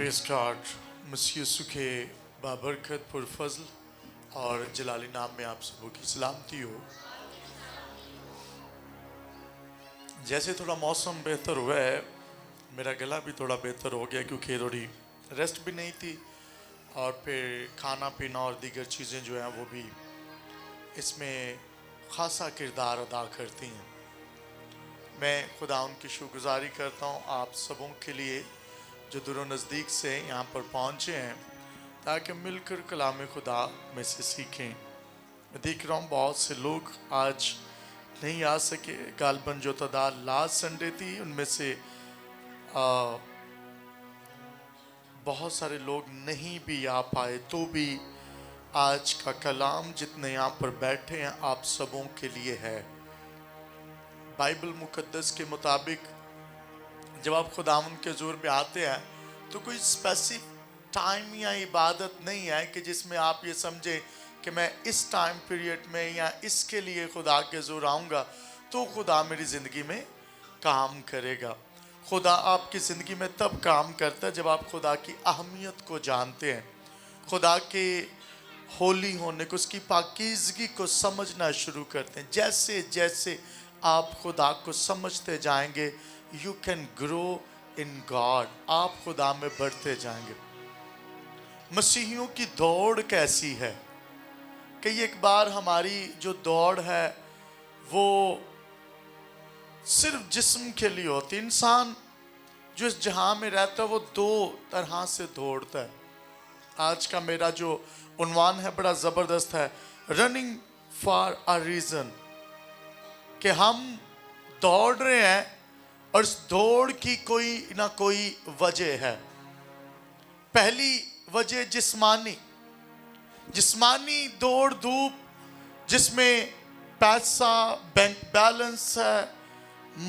Praise God. मसीह यीशु के बाबरकत पुरफज़ल और जलाली नाम में आप सबों की सलामती हो। जैसे थोड़ा मौसम बेहतर हुआ है, मेरा गला भी थोड़ा बेहतर हो गया क्योंकि थोड़ी रेस्ट भी नहीं थी और फिर खाना पीना और दीगर चीज़ें जो हैं वो भी इसमें ख़ासा किरदार अदा करती हैं। मैं खुदा उनकी शुक्रगुजारी करता हूँ आप सबों के लिए जो दूर नज़दीक से यहाँ पर पहुँचे हैं ताकि मिलकर कलाम खुदा में से सीखें। मैं देख रहा हूँ बहुत से लोग आज नहीं आ सके, गालबन जो तादाद लास्ट संडे थी उनमें से बहुत सारे लोग नहीं भी आ पाए, तो भी आज का कलाम जितने यहाँ पर बैठे हैं आप सबों के लिए है। बाइबल मुकद्दस के मुताबिक जब आप खुदावंद के ज़ोर पे आते हैं तो कोई स्पेसिफिक टाइम या इबादत नहीं है कि जिसमें आप ये समझें कि मैं इस टाइम पीरियड में या इसके लिए खुदा के ज़ोर आऊँगा तो खुदा मेरी ज़िंदगी में काम करेगा। खुदा आपकी ज़िंदगी में तब काम करता है जब आप खुदा की अहमियत को जानते हैं, खुदा के होली होने को, उसकी पाकीज़गी को समझना शुरू करते हैं। जैसे जैसे आप खुदा को समझते जाएंगे you can grow in God, आप खुदा में बढ़ते जाएंगे। मसीहियों की दौड़ कैसी है कि एक बार हमारी जो दौड़ है वो सिर्फ जिस्म के लिए होती। इंसान जो इस जहां में रहता है वो दो तरह से दौड़ता है। आज का मेरा जो उन्वान है बड़ा ज़बरदस्त है, रनिंग फॉर अ रीज़न, कि हम दौड़ रहे हैं और इस दौड़ की कोई ना कोई वजह है। पहली वजह जिस्मानी दौड़ धूप जिसमें पैसा, बैंक बैलेंस है,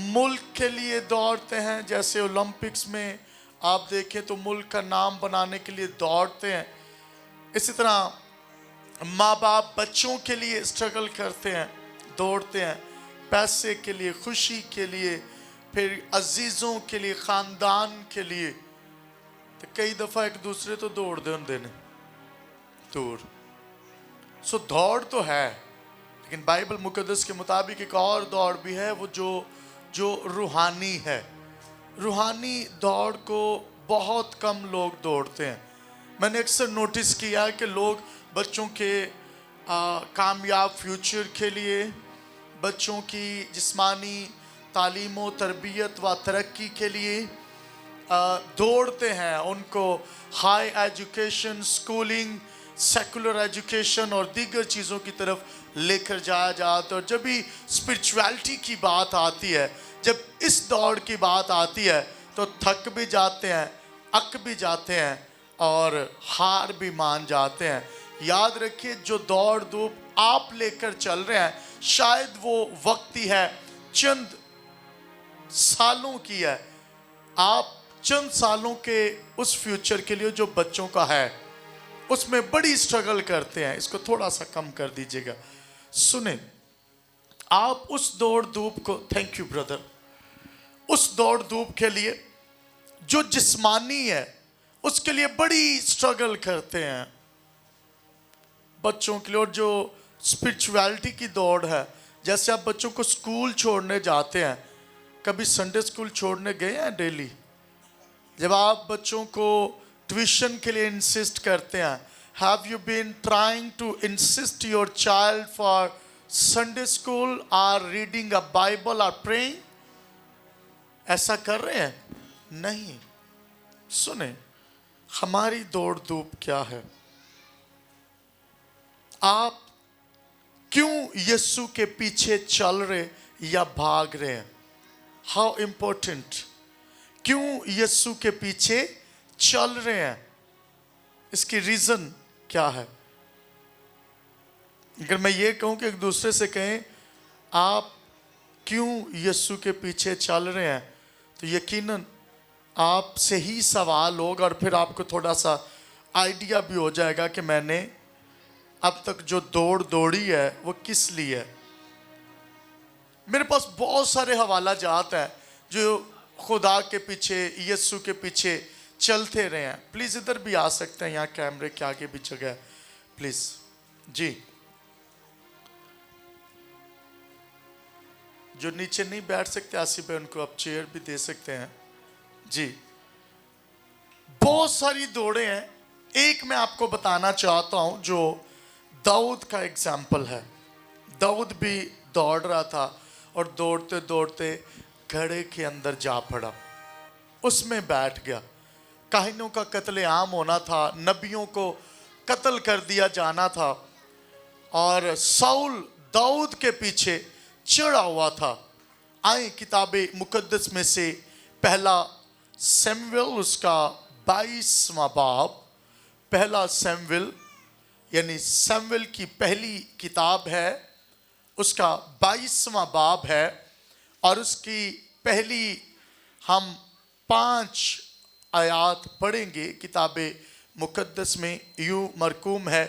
मुल्क के लिए दौड़ते हैं। जैसे ओलंपिक्स में आप देखें तो मुल्क का नाम बनाने के लिए दौड़ते हैं। इसी तरह माँ बाप बच्चों के लिए स्ट्रगल करते हैं, दौड़ते हैं, पैसे के लिए, खुशी के लिए, फिर अजीज़ों के लिए, ख़ानदान के लिए। तो कई दफ़ा एक दूसरे तो दौड़ देने दूर। सो दौड़ तो है, लेकिन बाइबल मुकद्दस के मुताबिक एक और दौड़ भी है, वो जो रूहानी है। रूहानी दौड़ को बहुत कम लोग दौड़ते हैं। मैंने अक्सर नोटिस किया कि लोग बच्चों के कामयाब फ्यूचर के लिए, बच्चों की जिस्मानी तालीम व तरबियत व तरक्की के लिए दौड़ते हैं। उनको high education, schooling, secular education और दीगर चीज़ों की तरफ लेकर जाया जाता है। और जब भी स्पिरिचुअलिटी की बात आती है, जब इस दौड़ की बात आती है तो थक भी जाते हैं, अक भी जाते हैं और हार भी मान जाते हैं। याद रखिए, जो दौड़ धूप आप लेकर चल रहे हैं शायद वो वक्ती है, चंद सालों की है। आप चंद सालों के उस फ्यूचर के लिए जो बच्चों का है उसमें बड़ी स्ट्रगल करते हैं। इसको थोड़ा सा कम कर दीजिएगा। सुने, आप उस दौड़ धूप को, थैंक यू ब्रदर, उस दौड़ धूप के लिए जो जिस्मानी है उसके लिए बड़ी स्ट्रगल करते हैं बच्चों के लिए। और जो स्पिरिचुअलिटी की दौड़ है, जैसे आप बच्चों को स्कूल छोड़ने जाते हैं, कभी संडे स्कूल छोड़ने गए हैं डेली? जब आप बच्चों को ट्यूशन के लिए इंसिस्ट करते हैं, have you been trying to insist your child for Sunday school और रीडिंग अ बाइबल और प्रेइंग? ऐसा कर रहे हैं? नहीं। सुने, हमारी दौड़ धूप क्या है? आप क्यों यीशु के पीछे चल रहे या भाग रहे हैं? हाउ इम्पोर्टेंट, क्यों यीशु के पीछे चल रहे हैं, इसकी रीज़न क्या है? अगर मैं ये कहूँ कि एक दूसरे से कहें आप क्यों यीशु के पीछे चल रहे हैं, तो यकीनन आपसे ही सवाल होगा और फिर आपको थोड़ा सा आइडिया भी हो जाएगा कि मैंने अब तक जो दौड़ दौड़ी है वो किस लिए है। मेरे पास बहुत सारे हवाला जात हैं जो खुदा के पीछे, यीशु के पीछे चलते रहे हैं। प्लीज इधर भी आ सकते हैं, यहाँ कैमरे के आगे भी जगह है, प्लीज जी। जो नीचे नहीं बैठ सकते आसिफ भाई, उनको आप चेयर भी दे सकते हैं जी। बहुत सारी दौड़े हैं, एक मैं आपको बताना चाहता हूं जो दाऊद का एग्जाम्पल है। दाऊद भी दौड़ रहा था और दौड़ते दौड़ते घड़े के अंदर जा पड़ा, उसमें बैठ गया। काहिनों का कत्लेआम होना था, नबियों को कत्ल कर दिया जाना था, और साउल दाऊद के पीछे चढ़ा हुआ था। आए किताबे मुकद्दस में से पहला सैमुएल उसका 22वां बाब, पहला सैमुएल यानी सैमुएल की पहली किताब है, उसका 22वां बाब है, और उसकी पहली हम 5 आयात पढ़ेंगे। किताबे मुकद्दस में यूं मरकूम है,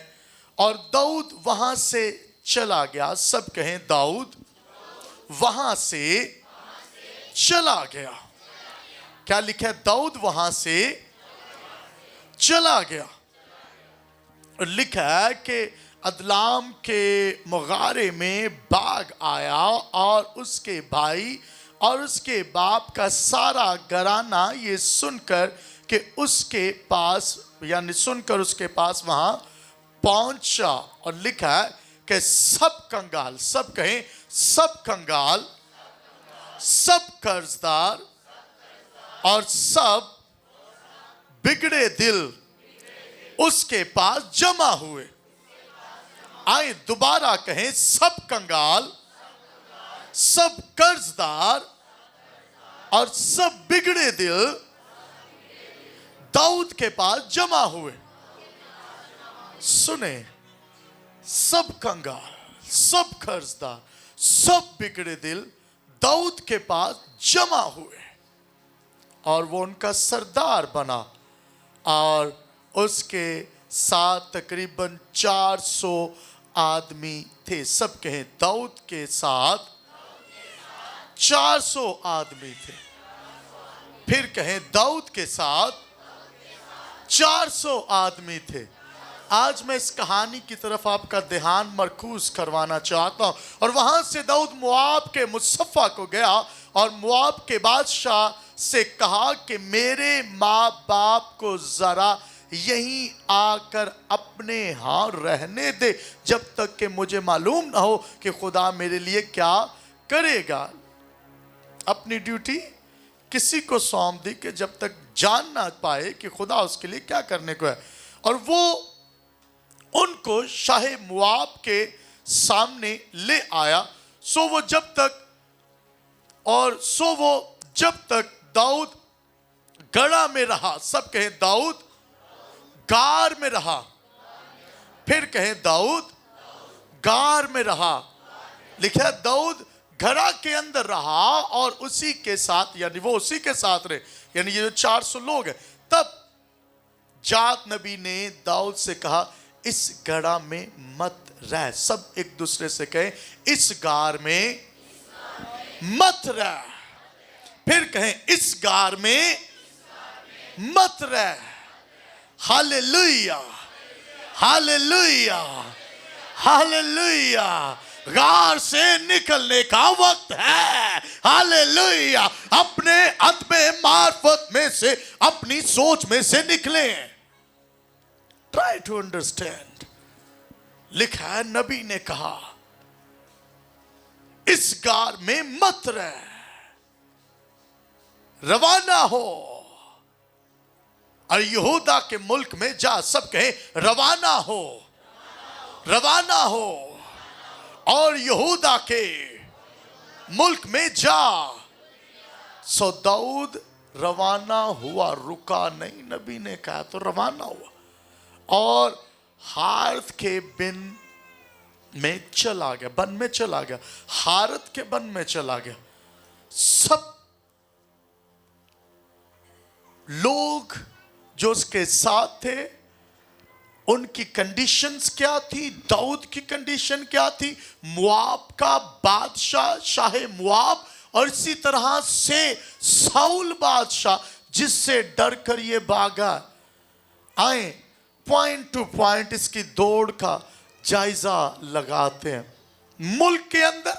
और दाऊद वहां से चला गया। सब कहें दाऊद वहां से चला गया। क्या लिखा है? दाऊद वहां से चला गया। और लिखा है कि अदलाम के मगारे में बाघ आया, और उसके भाई और उसके बाप का सारा घराना ये सुनकर कि उसके पास, यानी सुनकर उसके पास वहां पहुंचा। और लिखा है कि सब कंगाल, सब कहें सब कंगाल, सब कर्जदार और सब बिगड़े दिल उसके पास जमा हुए। आए दोबारा कहें, सब कंगाल, सब कर्जदार और सब बिगड़े दिल दाऊद के पास जमा हुए। सुने, सब कंगाल, सब कर्जदार, सब बिगड़े दिल दाऊद के पास जमा हुए, और वो उनका सरदार बना, और उसके साथ तकरीबन 400 आदमी थे। सब कहें दाऊद के साथ 400 आदमी थे। फिर कहें दाऊद के साथ 400 आदमी थे। आज मैं इस कहानी की तरफ आपका ध्यान मरकूज करवाना चाहता हूं। और वहां से दाऊद मोआब के मुसफ्फा को गया, और मोआब के बादशाह से कहा कि मेरे माँ बाप को जरा यहीं आकर अपने यहाँ रहने दे, जब तक कि मुझे मालूम ना हो कि खुदा मेरे लिए क्या करेगा। अपनी ड्यूटी किसी को सौंप दी कि जब तक जान ना पाए कि खुदा उसके लिए क्या करने को है। और वो उनको शाह मुआब के सामने ले आया। सो वो जब तक दाऊद गढ़ा में रहा। सब कहें दाऊद गार में रहा। फिर कहें दाऊद गार में रहा। लिखा है दाऊद घड़ा के अंदर रहा, और उसी के साथ, यानी वो उसी के साथ रहे, यानी ये जो 400 लोग हैं। तब जात नबी ने दाऊद से कहा, इस घड़ा में मत रह। सब एक दूसरे से कहें, इस गार में मत रह। फिर कहें, इस गार में मत रह। Hallelujah, hallelujah, hallelujah. गार से निकलने का वक्त है। हालेलुया। अपने अदबे मार्फत में से, अपनी सोच में से निकले। Try to understand. लिखा है, नबी ने कहा इस गार में मत रह, रवाना हो और यहूदा के मुल्क में जा। सब कहें रवाना हो, रवाना हो और यहूदा के मुल्क में जा। सो दाऊद रवाना हुआ, रुका नहीं। नबी ने कहा तो रवाना हुआ, और हारत के बिन में चला गया, बन में चला गया। हारत के बन में चला गया। सब लोग जो उसके साथ थे, उनकी कंडीशंस क्या थी? दाऊद की कंडीशन क्या थी? मुआब का बादशाह, शाह मुआब, और इसी तरह से साउल बादशाह जिससे डर कर ये भागा। आए पॉइंट टू पॉइंट इसकी दौड़ का जायजा लगाते हैं। मुल्क के अंदर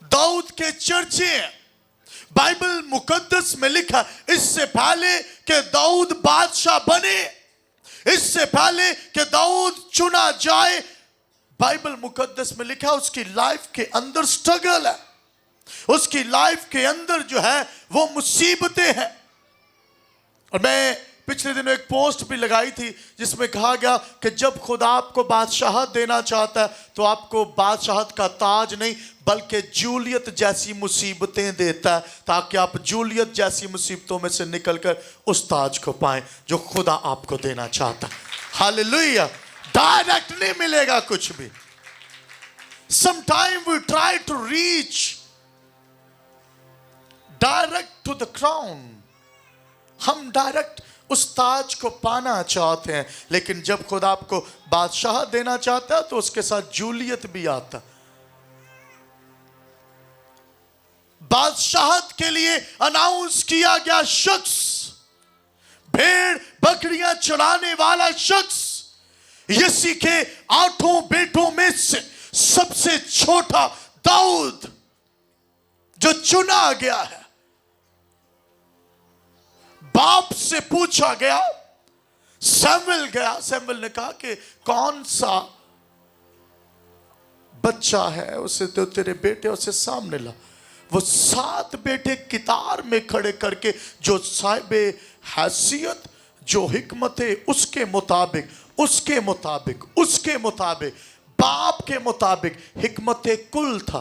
दाऊद के चर्चे हैं। बाइबल मुकद्दस में लिखा, इससे पहले कि दाऊद बादशाह बने, इससे पहले कि दाऊद चुना जाए, बाइबल मुकद्दस में लिखा उसकी लाइफ के अंदर स्ट्रगल है, उसकी लाइफ के अंदर जो है वो मुसीबतें हैं। और मैं पिछले दिनों एक पोस्ट भी लगाई थी जिसमें कहा गया कि जब खुदा आपको बादशाहत देना चाहता है तो आपको बादशाहत का ताज नहीं बल्कि जूलियत जैसी मुसीबतें देता है, ताकि आप जूलियत जैसी मुसीबतों में से निकलकर उस ताज को पाएं जो खुदा आपको देना चाहता है। हालेलुया। डायरेक्ट नहीं मिलेगा कुछ भी। Sometime we try to reach direct to the crown. हम डायरेक्ट उस ताज को पाना चाहते हैं, लेकिन जब खुदा आपको बादशाह देना चाहता है तो उसके साथ जूलियत भी आता। बादशाहत के लिए अनाउंस किया गया शख्स, भेड़ बकरियां चराने वाला शख्स, यसी के 8 बेटों में से सबसे छोटा दाऊद जो चुना गया है। बाप से पूछा गया, सैमुएल गया, सैमुएल ने कहा कि कौन सा बच्चा है उसे तो तेरे बेटे उसे सामने ला। वो 7 बेटे कितार में खड़े करके जो साहिबे हैसियत, जो हिकमत है उसके मुताबिक बाप के मुताबिक हिकमत कुल था।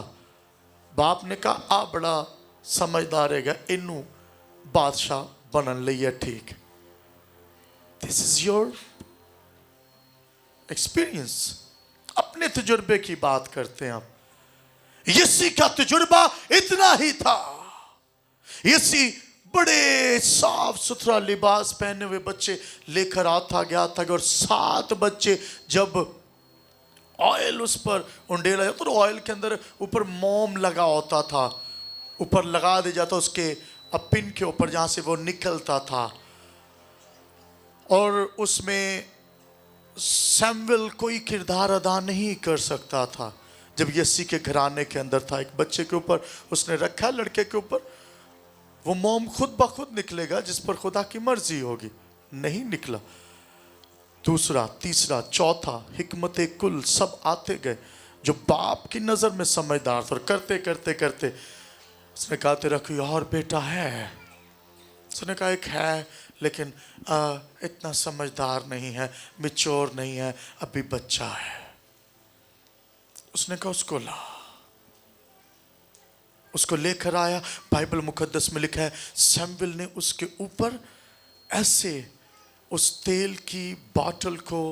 बाप ने कहा आ बड़ा समझदार है, इनू बादशाह बनन लई ठीक। This is your experience. अपने तजुर्बे की बात करते हैं आप। यसी का तजुर्बा इतना ही था। यसी बड़े साफ सुथरा लिबास पहने हुए बच्चे लेकर आता गया था और 7 बच्चे जब ऑयल उस पर उंडेला जाता तो ऑयल के अंदर ऊपर मोम लगा होता था, ऊपर लगा दिया जाता उसके पिन के ऊपर जहां से वो निकलता था। और उसमें सैमुएल कोई किरदार अदा नहीं कर सकता था। जब यसी के घराने के अंदर था, एक बच्चे के ऊपर उसने रखा, लड़के के ऊपर, वो मोम खुद ब खुद निकलेगा जिस पर खुदा की मर्जी होगी। नहीं निकला। दूसरा, तीसरा, चौथा, हिकमत कुल सब आते गए जो बाप की नजर में समझदार था। और करते करते करते उसने कहा तेरा कोई और बेटा है? उसने कहा एक है लेकिन इतना समझदार नहीं है, मैच्योर नहीं है, अभी बच्चा है। उसने कहा उसको ला। उसको लेकर आया। बाइबल मुकद्दस में लिखा है सैमुएल ने उसके ऊपर ऐसे उस तेल की बोतल को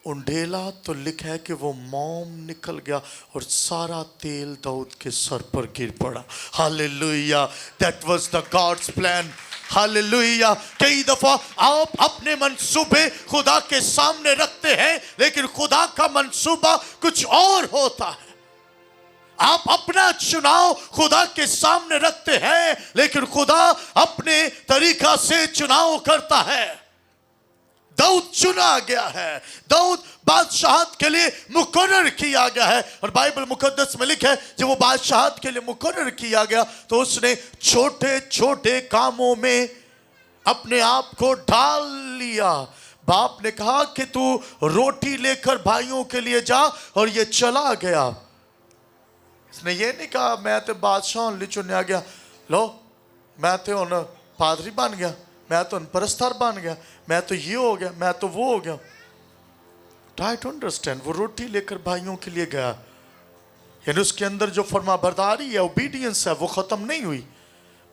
उंडेला तो लिखा है कि वो मोम निकल गया और सारा तेल दाऊद के सर पर गिर पड़ा। Hallelujah. That was the gods plan. Hallelujah. कई दफा आप अपने मंसूबे खुदा के सामने रखते हैं, लेकिन खुदा का मंसूबा कुछ और होता है। आप अपना चुनाव खुदा के सामने रखते हैं, लेकिन खुदा अपने तरीका से चुनाव करता है। दाऊद चुना गया है, दाऊद बादशाहत के लिए मुकर्रर किया गया है। और बाइबल मुकद्दस में लिखा है जब वो बादशाहत के लिए मुकर्रर किया गया तो उसने छोटे छोटे कामों में अपने आप को डाल लिया। बाप ने कहा कि तू रोटी लेकर भाइयों के लिए जा, और ये चला गया। इसने ये नहीं कहा मैं तो बादशाह लिए चुनया गया, लो मैं तो उन पादरी बन गया, मैं तो परस्तार बन गया, मैं तो ये हो गया, मैं तो वो हो गया। Try to understand. वो रोटी लेकर भाइयों के लिए गया, यानी उसके अंदर जो फरमाबरदारी है, ओबीडियंस है, वो खत्म नहीं हुई।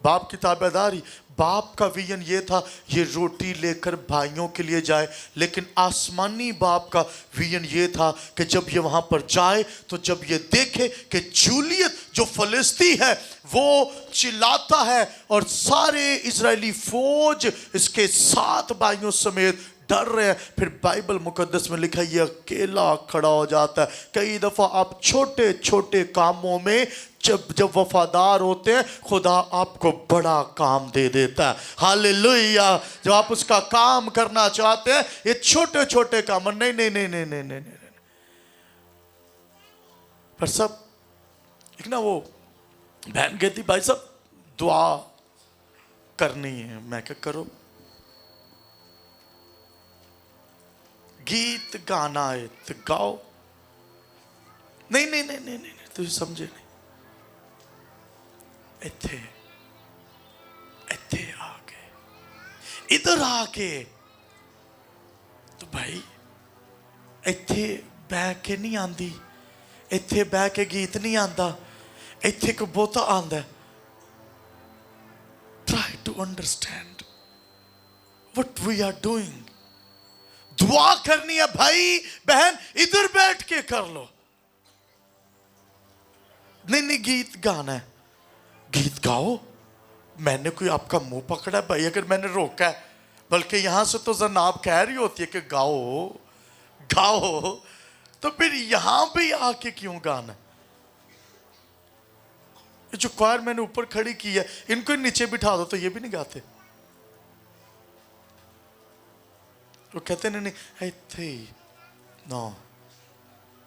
बाप की ताबेदारी, बाप का विजन ये था ये रोटी लेकर भाइयों के लिए जाए, लेकिन आसमानी बाप का विजन ये था कि जब ये वहां पर जाए तो जब ये देखे कि जूलियत जो फलिस्ती है वो चिल्लाता है और सारे इजरायली फौज इसके 7 भाइयों समेत डर रहे हैं, फिर बाइबल मुकद्दस में लिखा ये अकेला खड़ा हो जाता है। कई दफा आप छोटे छोटे कामों में जब वफादार होते हैं खुदा आपको बड़ा काम दे देता है। हालेलुया। जब आप उसका काम करना चाहते हैं, ये छोटे छोटे काम नहीं नहीं नहीं नहीं नहीं नहीं नहीं, पर सब एक ना वो बहन कहती भाई साहब दुआ करनी है। मैं क्या करो, गीत गाना है तो गाओ। नहीं नहीं नहीं नहीं नहीं, तुझे समझे नहीं। इत्थे इत्थे आके इधर आके तो भाई इत्थे बह के नहीं आंदी, इत्थे बह के गीत नहीं आंदा, इत्थे को बहुता आंदा। Try to understand what we are doing. दुआ करनी है भाई बहन, इधर बैठ के कर लो। नहीं नहीं गीत गाना है, गीत गाओ। मैंने कोई आपका मुंह पकड़ा है भाई अगर मैंने रोका है? बल्कि यहां से तो जनाब कह रही होती है कि गाओ गाओ, तो फिर यहां भी आके क्यों गाना? ये जो क्वायर मैंने ऊपर खड़ी की है, इनको नीचे बिठा दो तो ये भी नहीं गाते। वो कहते नहीं नहीं ऐसे नो।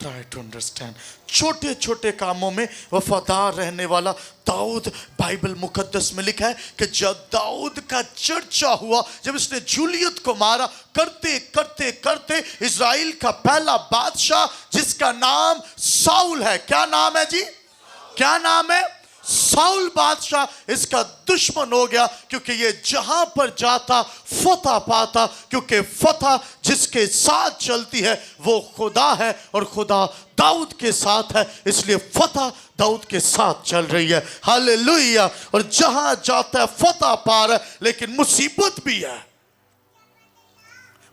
Try to understand. छोटे छोटे कामों में वफादार रहने वाला दाऊद, बाइबल मुकद्दस में लिखा है कि जब दाऊद का चर्चा हुआ, जब इसने जूलियत को मारा, करते करते करते इजराइल का पहला बादशाह जिसका नाम साउल है, क्या नाम है जी, क्या नाम है? साउल बादशाह इसका दुश्मन हो गया, क्योंकि ये जहां पर जाता फतह पाता, क्योंकि फतह जिसके साथ चलती है वो खुदा है और खुदा दाऊद के साथ है, इसलिए फतह दाऊद के साथ चल रही है। हालेलुया। और जहां जाता है फतह पा रहा है, लेकिन मुसीबत भी है,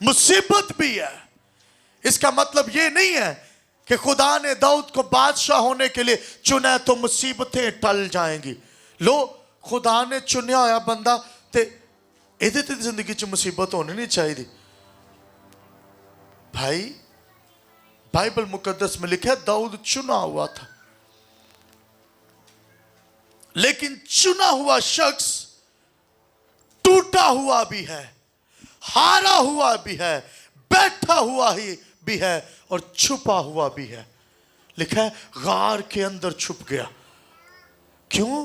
मुसीबत भी है। इसका मतलब ये नहीं है कि खुदा ने दाऊद को बादशाह होने के लिए चुना है तो मुसीबतें टल जाएंगी। लो खुदा ने चुनिया होया बंदा ते ਇਹਦੇ ਤੇ ਜ਼ਿੰਦਗੀ 'ਚ ਮੁਸੀਬਤ ਹੋਣੀ नहीं चाहिए। भाई बाइबल मुकद्दस में लिखा है दाऊद चुना हुआ था, लेकिन चुना हुआ शख्स टूटा हुआ भी है, हारा हुआ भी है, बैठा हुआ ही भी है और छुपा हुआ भी है। लिखा है गार के अंदर छुप गया। क्यों?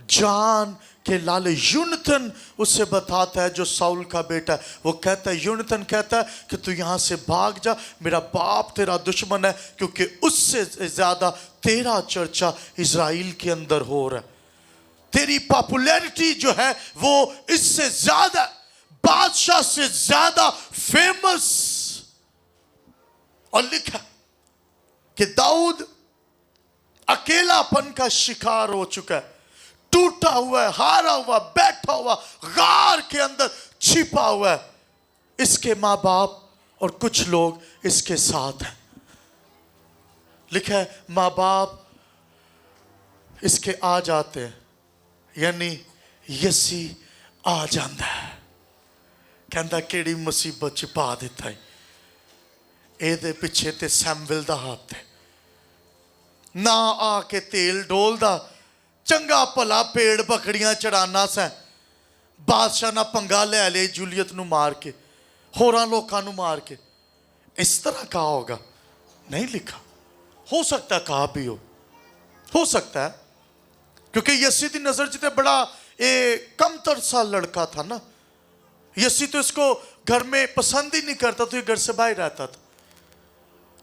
जान के लाले। यूनतन उससे बताता है, जो साउल का बेटा है, वो कहता है, यूनतन कहता है कि तू यहां से भाग जा, मेरा बाप तेरा दुश्मन है, क्योंकि उससे ज्यादा तेरा चर्चा इजराइल के अंदर हो रहा है। तेरी पॉपुलैरिटी जो है वो इससे ज्यादा, बादशाह से ज्यादा फेमस। और लिखा कि दाऊद अकेलापन का शिकार हो चुका है, टूटा हुआ है, हारा हुआ, बैठा हुआ, गार के अंदर छिपा हुआ है। इसके माँ बाप और कुछ लोग इसके साथ हैं। लिखा है माँ बाप इसके आ जाते हैं, यानी यसी आ जाता है, कहता केड़ी मुसीबत च पा दिता है, ਇਹਦੇ ਪਿੱਛੇ ਤੇ ਸੈਮਵਲ ਦਾ ਹੱਥ ਹੈ। ਨਾ ਆ ਕੇ ਤੇਲ ਡੋਲਦਾ, ਚੰਗਾ ਭਲਾ ਪੇੜ ਬਕੜੀਆਂ ਚੜਾਨਾ ਸੈਂ, ਬਾਦਸ਼ਾਹ ਨਾਲ ਪੰਗਾ ਲੈ ਲਿਆ ਜੂਲੀਅਤ ਨੂੰ ਮਾਰ ਕੇ, ਹੋਰਾਂ ਲੋਕਾਂ ਨੂੰ ਮਾਰ ਕੇ। ਇਸ ਤਰ੍ਹਾਂ ਕਹਾ ਹੋਗਾ? नहीं लिखा। हो सकता है कहा भी हो सकता है, क्योंकि यसी की नजर च बड़ा कमतर सा लड़का था ना। यसी तो इसको घर में पसंद ही नहीं करता, तो ये घर से बाहर रहता था।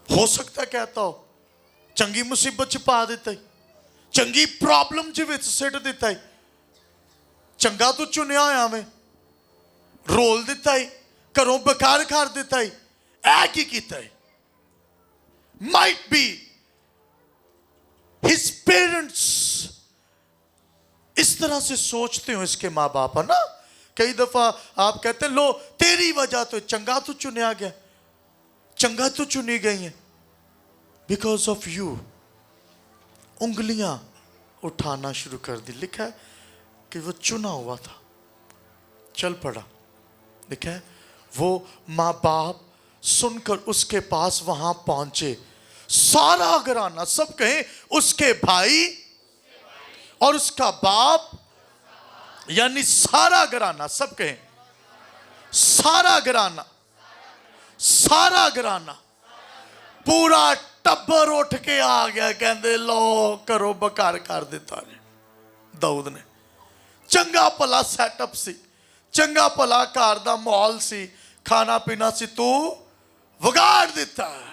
हो सकता कहता हो चंगी मुसीबत च पा दिता है, चंगी प्रॉब्लम च विच सिट दिता है, चंगा तो चुनिया होया में रोल दिता है, घरों बेकार कर दिता है, ऐ की कीता है? Might be his parents इस तरह से सोचते हो, इसके माँ बाप, है ना। कई दफा आप कहते हैं लो तेरी वजह तो चंगा तो चुनिया गया, चंगा तो चुनी गई है, बिकॉज ऑफ यू। उंगलियां उठाना शुरू कर दी। लिखा है कि वो चुना हुआ था, चल पड़ा। लिखा है वो माँ बाप सुनकर उसके पास वहां पहुंचे, सारा घराना, सब कहें उसके भाई اور اس کا باپ یعنی سارا گھرانہ. سب کہیں سارا گھرانہ. سارا گھرانہ پورا ٹبر اٹھ کے آ گیا, کہندے لو کرو بکار کر دیتا نے داؤد نے. چنگا پلا سیٹ اپ سی, چنگا پلا گھر دا ماحول سی, کھانا پینا سی, تو وگاڑ دیتا ہے,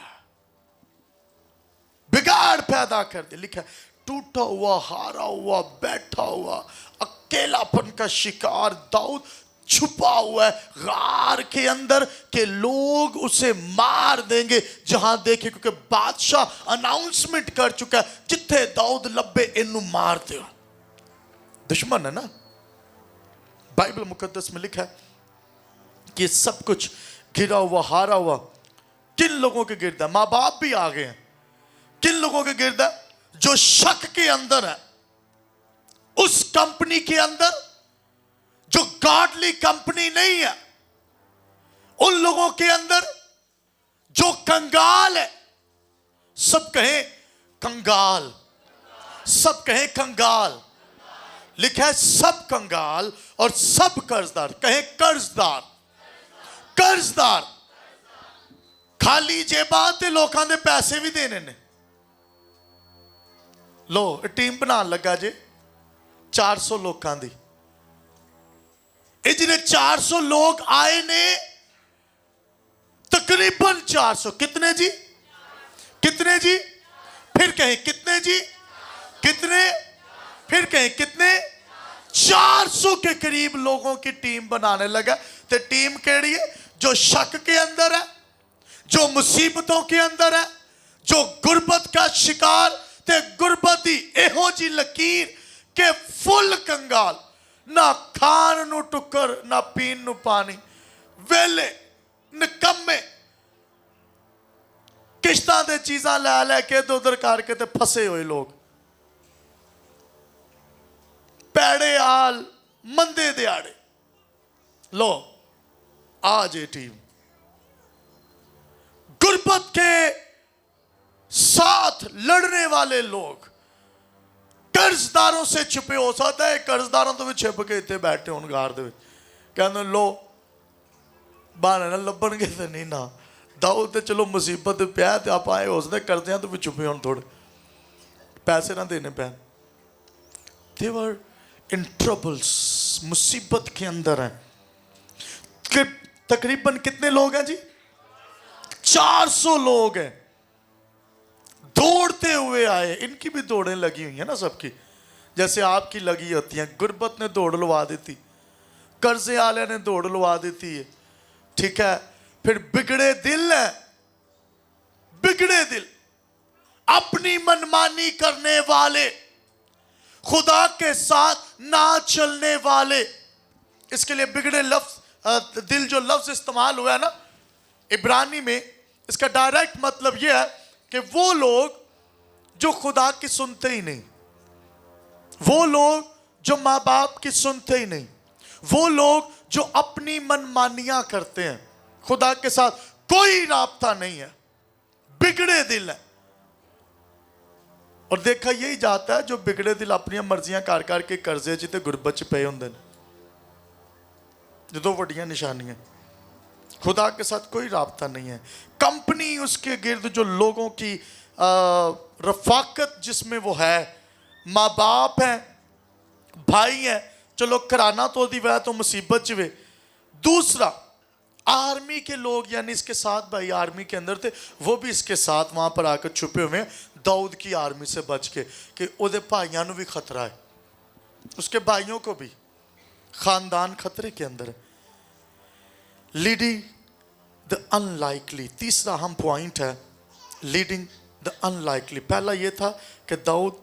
بگاڑ پیدا کر دے. لکھا ہے ٹوٹا ہوا, ہارا ہوا, بیٹھا ہوا, اکیلا پن کا شکار داؤد چھپا ہوا ہے غار کے اندر کہ لوگ اسے مار دیں گے جہاں دیکھیں, کیونکہ بادشاہ اناؤنسمنٹ کر چکا ہے جتھے داؤد لبے انو مار دے. دشمن ہے نا. بائبل مقدس میں لکھا ہے کہ سب کچھ گرا ہوا, ہارا ہوا کن لوگوں کے گرد ہے؟ ماں باپ بھی آ گئے ہیں. کن لوگوں کے گرد ہے؟ جو شک کے اندر ہے, اس کمپنی کے اندر جو گاڈلی کمپنی نہیں ہے, ان لوگوں کے اندر جو کنگال ہے. سب کہیں کنگال, سب کہیں کنگال. لکھا ہے سب کنگال اور سب قرضدار. کہیں قرضدار. قرضدار خالی جیباں تے لوکاں دے پیسے بھی دینے نے. لو ٹیم بنا لگا جے 400 لوکاں دی. جنہیں 400 لوگ آئے نے, تقریباً 400. کتنے جی؟ کتنے جی؟ پھر کہیں کتنے جی؟ کتنے؟ پھر کہیں کتنے؟ 400 کے قریب لوگوں کی ٹیم بنانے لگا. تے ٹیم کیڑی ہے؟ جو شک کے اندر ہے, جو مصیبتوں کے اندر ہے, جو غربت کا شکار. تے غربت دی ایہو جی لکیر کہ فل کنگال, نہ کھان نو ٹکر نہ پین نو پانی, ویلے نکمے, کشتاں دے چیزاں لے لے کے ادھر ادھر کر کے تے پھسے ہوئے لوگ. پیڑے آل مندے دیاڑے. لو آج یہ ٹیم غربت کے ساتھ لڑنے والے لوگ, قرضداروں سے چھپے. ہو سکتا ہے قرضداروں تو بھی چھپ کے اتنے بیٹھے ہون گار دے, کہنے لو بانے نہ لبن گے تے نہیں نا. داؤد تے چلو مصیبت پیا تے آپ آئے, ہو سکتا ہے قرضیاں تو بھی چھپے ہون, تھوڑے پیسے نہ دینے پہن. They were in troubles, مصیبت کے اندر ہیں. تقریباً کتنے لوگ ہیں جی؟ 400 لوگ ہیں. دوڑتے ہوئے آئے. ان کی بھی دوڑیں لگی ہوئی ہیں نا سب کی, جیسے آپ کی لگی ہوتی ہیں. غربت نے دوڑ لوا دیتی, قرضے والے نے دوڑ لوا دیتی ہے, ٹھیک ہے. پھر بگڑے دل ہیں, بگڑے دل, اپنی منمانی کرنے والے, خدا کے ساتھ نہ چلنے والے. اس کے لیے بگڑے لفظ دل جو لفظ استعمال ہوا ہے نا عبرانی میں, اس کا ڈائریکٹ مطلب یہ ہے کہ وہ لوگ جو خدا کی سنتے ہی نہیں, وہ لوگ جو ماں باپ کی سنتے ہی نہیں, وہ لوگ جو اپنی منمانیاں کرتے ہیں, خدا کے ساتھ کوئی رابطہ نہیں ہے, بگڑے دل ہیں. اور دیکھا یہی جاتا ہے جو بگڑے دل اپنی مرضیاں کار کار کے قرضے جیتے غربت چ پے ہوندے نے. جو دو وڈیاں نشانیاں, خدا کے ساتھ کوئی رابطہ نہیں ہے. کمپنی اس کے گرد جو لوگوں کی رفاقت جس میں وہ ہے, ماں باپ ہیں, بھائی ہیں, چلو کرانا تو دی وے تو مصیبت چوے. دوسرا آرمی کے لوگ, یعنی اس کے ساتھ بھائی آرمی کے اندر تھے, وہ بھی اس کے ساتھ وہاں پر آ کر چھپے ہوئے ہیں داؤد کی آرمی سے بچ کے, کہ او دے بھائیاں نو بھی خطرہ ہے, اس کے بھائیوں کو بھی, خاندان خطرے کے اندر ہے. Leading the unlikely. تیسرا ہم پوائنٹ ہے لیڈنگ دا انلائکلی. پہلا یہ تھا کہ داؤد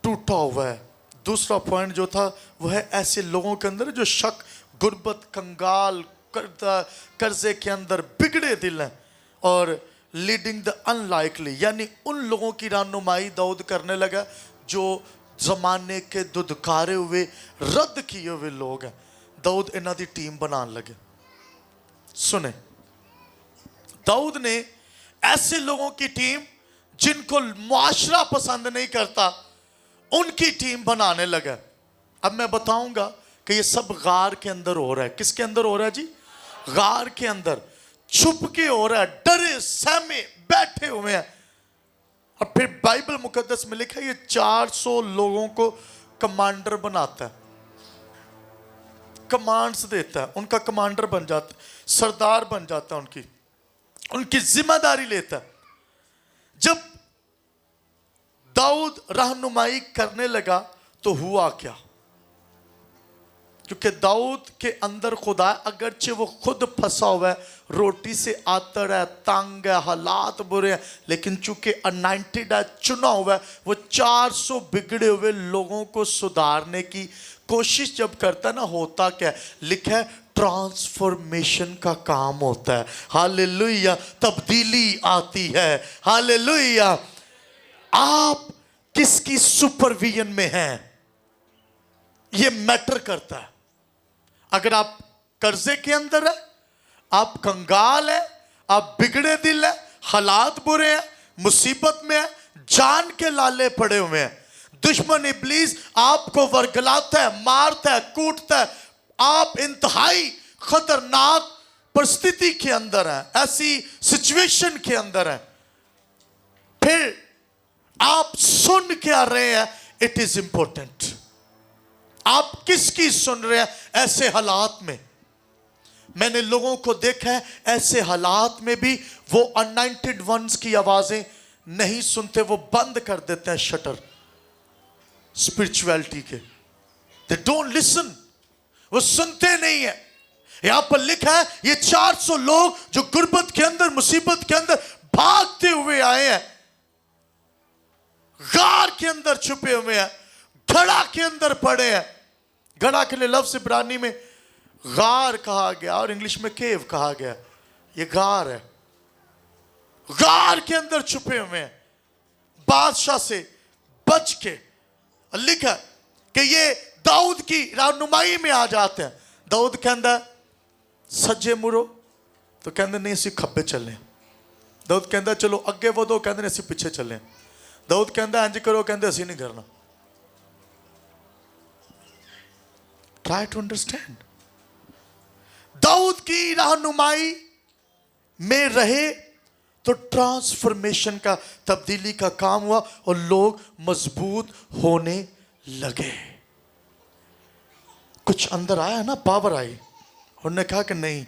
ٹوٹا ہوا ہے. دوسرا پوائنٹ جو تھا وہ ہے ایسے لوگوں کے اندر جو شک, غربت, کنگال, قرضے کے اندر بگڑے دل ہیں. اور لیڈنگ دا انلائکلی یعنی ان لوگوں کی رہنمائی داؤد کرنے لگا جو زمانے کے ددکارے ہوئے, رد کیے ہوئے لوگ ہیں. داؤد انہاں دی ٹیم بنان لگے. سنیں, داؤد نے ایسے لوگوں کی ٹیم جن کو معاشرہ پسند نہیں کرتا, उनकी टीम बनाने लगा। अब मैं बताऊंगा कि ये सब गार के अंदर हो रहा है। किसके अंदर हो रहा है जी? गार के अंदर छुप के हो रहा है, डरे सहमे बैठे हुए हैं। और फिर बाइबल मुकद्दस में लिखा है ये 400 लोगों को कमांडर बनाता है, कमांड्स देता है, उनका कमांडर बन जाता है, सरदार बन जाता है, उनकी जिम्मेदारी लेता है। जब दाऊद रहनुमाई करने लगा तो हुआ क्या? क्योंकि दाऊद के अंदर खुदा है, अगरचे वो खुद फंसा हुआ है, रोटी से आतर है, तंग है, हालात बुरे हैं, लेकिन चूंकि अनॉइंटेड है, चुना हुआ है, वो 400 बिगड़े हुए लोगों को सुधारने की कोशिश जब करता है ना, होता क्या है? लिखा है ट्रांसफॉर्मेशन का काम होता है। हालेलुया, तब्दीली आती है। हालेलुया। आप किसकी सुपरविजन में हैं, ये मैटर करता है। अगर आप कर्जे के अंदर है, आप कंगाल है, आप बिगड़े दिल है, हालात बुरे हैं, मुसीबत में है, जान के लाले पड़े हुए हैं, दुश्मन इब्लीस आपको वर्गलाता है, मारता है, कूटता है, आप इंतहाई खतरनाक परिस्थिति के अंदर हैं, ऐसी सिचुएशन के अंदर हैं, फिर आप सुन क्या रहे हैं? It is important. आप किसकी सुन रहे हैं ऐसे हालात में? मैंने लोगों को देखा है ऐसे हालात में भी वो अनॉइंटेड वंस की आवाजें नहीं सुनते, वो बंद कर देते हैं शटर स्पिरिचुअलिटी के। दे डोंट लिसन, वो सुनते नहीं है। यहां पर लिखा है ये 400 लोग जो गुर्बत के अंदर, मुसीबत के अंदर भागते हुए आए हैं, गार के अंदर छुपे हुए हैं, घड़ा के अंदर पड़े हैं। घड़ा के लिए लफ्ज़ इब्रानी में गार कहा गया और इंग्लिश में केव कहा गया। ये गार है, गार के अंदर छुपे हुए हैं, बादशाह से बच के। लिखा कि ये दाऊद की रहनुमाई में आ जाते हैं। दाऊद कहता सज्जे मुड़ो, तो कहते नहीं असी खब्बे चले। दाऊद कहता चलो अगे वधो, कहते नहीं असी पीछे चले। दाऊद कहता इंज करो, कहते असी नहीं करना। Try to understand. दाऊद की रहनुमाई में रहे तो ट्रांसफॉर्मेशन का, तब्दीली का काम हुआ और लोग मजबूत होने लगे। कुछ अंदर आया ना, पावर आई। उन्होंने कहा कि नहीं,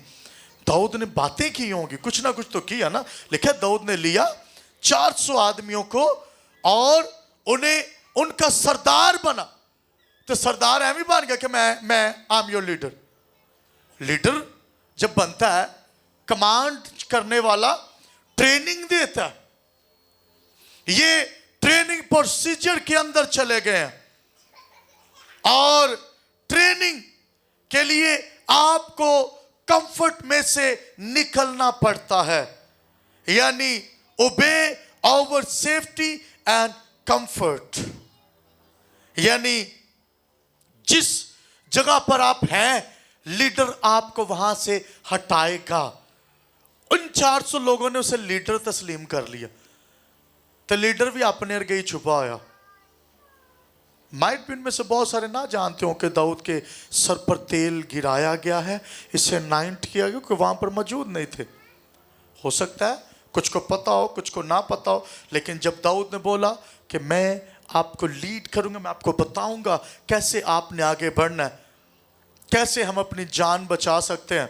दाऊद ने बातें की होंगी, कुछ ना कुछ तो किया ना। लिखा दाऊद ने लिया 400 आदमियों को और उन्हें उनका सरदार बना। तो सरदार एम ही बन गया कि मैं I am your leader. Leader जब बनता है, कमांड करने वाला ट्रेनिंग देता है। ये ट्रेनिंग प्रोसीजर के अंदर चले गए हैं और ट्रेनिंग के लिए आपको कंफर्ट में से निकलना पड़ता है, यानी ओबे ओवर सेफ्टी एंड कंफर्ट। यानी जिस जगह पर आप हैं, लीडर आपको वहां से हटाएगा। उन 400 लोगों ने उसे लीडर तस्लीम कर लिया, तो लीडर भी अपने अर्गे ही छुपा आया। माइट भी इनमें से बहुत सारे ना जानते हो कि दाऊद के सर पर तेल गिराया गया है, इसे अनॉइंट किया गया, क्योंकि वहां पर मौजूद नहीं थे। हो सकता है कुछ को पता हो, कुछ को ना पता हो, लेकिन जब दाऊद ने बोला कि मैं आपको लीड करूंगा, मैं आपको बताऊंगा कैसे आपने आगे बढ़ना है, कैसे हम अपनी जान बचा सकते हैं,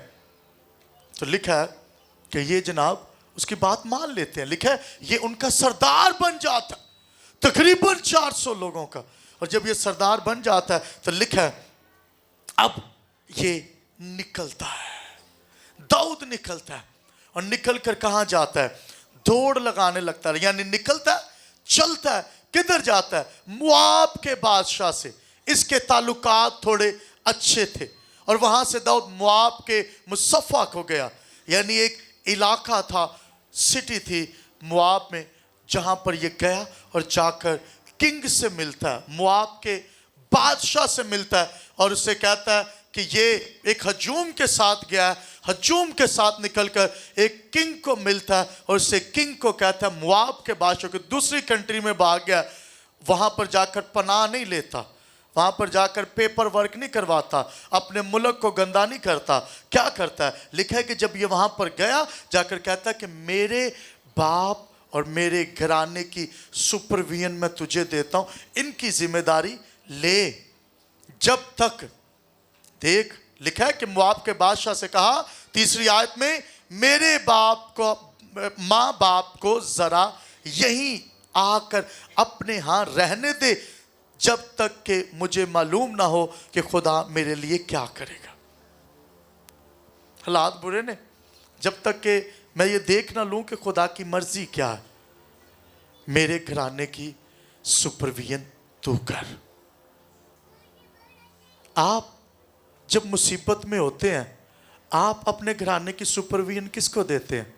तो लिखा है कि ये जनाब उसकी बात मान लेते हैं। लिखा है ये उनका सरदार बन जाता, तकरीबन 400 लोगों का। और जब ये सरदार बन जाता है तो लिखा है अब ये निकलता है, दाऊद निकलता है। और निकल कर कहां जाता है? दौड़ लगाने लगता है, यानी निकलता है, चलता है। किधर जाता है? मुआब के बादशाह से इसके ताल्लुकात थोड़े अच्छे थे और वहां से दाऊद मुआब के मुसफ़ा को गया, यानी एक इलाका था, सिटी थी मुआब में, जहां पर ये गया और जाकर किंग से मिलता है, मुआब के बादशाह से मिलता है और उससे कहता है कि ये एक हजूम के साथ गया है, हजूम के साथ निकलकर एक किंग को मिलता है और उससे किंग को कहता है मुआब के बादशाह के दूसरी कंट्री में भाग गया, وہاں پر جا کر پناہ نہیں لیتا, وہاں پر جا کر پیپر ورک نہیں کرواتا, اپنے ملک کو گندا نہیں کرتا. کیا کرتا ہے؟ لکھا ہے کہ جب یہ وہاں پر گیا, جا کر کہتا ہے کہ میرے باپ اور میرے گھرانے کی سپرویژن میں تجھے دیتا ہوں, ان کی ذمہ داری لے جب تک. دیکھ لکھا ہے کہ مواب کے بادشاہ سے کہا 3 آیت میں, میرے باپ کو ماں باپ کو ذرا یہیں آ کر اپنے ہاں رہنے دے جب تک کہ مجھے معلوم نہ ہو کہ خدا میرے لیے کیا کرے گا. حالات برے نے, جب تک کہ میں یہ دیکھ نہ لوں کہ خدا کی مرضی کیا ہے, میرے گھرانے کی سپرویژن تو کر. آپ جب مصیبت میں ہوتے ہیں, آپ اپنے گھرانے کی سپرویژن کس کو دیتے ہیں؟